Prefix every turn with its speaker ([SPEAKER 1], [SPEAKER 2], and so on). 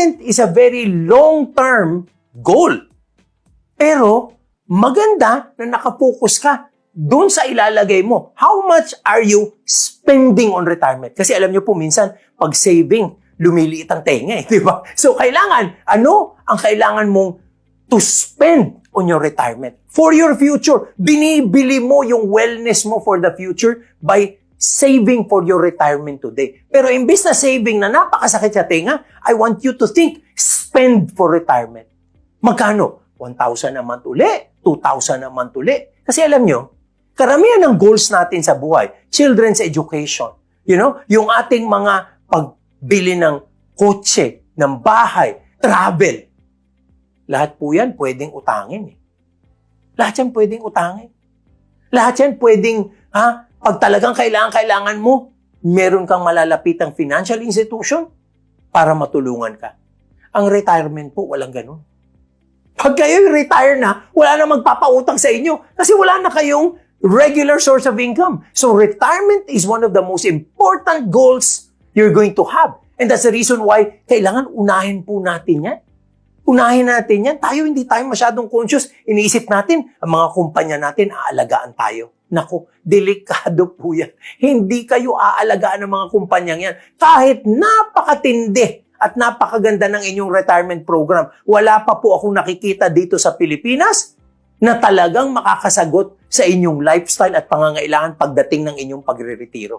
[SPEAKER 1] retirement is a very long-term goal. Pero, maganda na nakapokus ka doon sa ilalagay mo. How much are you spending on retirement? Kasi alam nyo po, minsan, pag saving, lumiliit ang tenga eh, di ba? So, kailangan, ano ang kailangan mong to spend on your retirement? For your future, binibili mo yung wellness mo for the future by saving for your retirement today. Pero imbis na saving na napakasakit sa tenga, I want you to think, spend for retirement. Magkano? 1,000 a month uli, 2,000 a month uli. Kasi alam nyo, karamihan ng goals natin sa buhay, children's education, yung ating mga pagbili ng kotse, ng bahay, travel. Lahat po yan pwedeng utangin. Lahat yan pwedeng utangin. Lahat yan pwedeng, pag talagang kailangan mo, meron kang malalapitang financial institution para matulungan ka. Ang retirement po, walang ganun. Pag kayo retire na, wala na magpapautang sa inyo kasi wala na kayong regular source of income. So retirement is one of the most important goals you're going to have. And that's the reason why kailangan unahin po natin yan. Unahin natin yan. Hindi tayo masyadong conscious. Iniisip natin, ang mga kumpanya natin, aalagaan tayo. Naku, delikado po yan. Hindi kayo aalagaan ng mga kumpanyang yan. Kahit napakatindi at napakaganda ng inyong retirement program, wala pa po akong nakikita dito sa Pilipinas na talagang makakasagot sa inyong lifestyle at pangangailangan pagdating ng inyong pagre-retiro.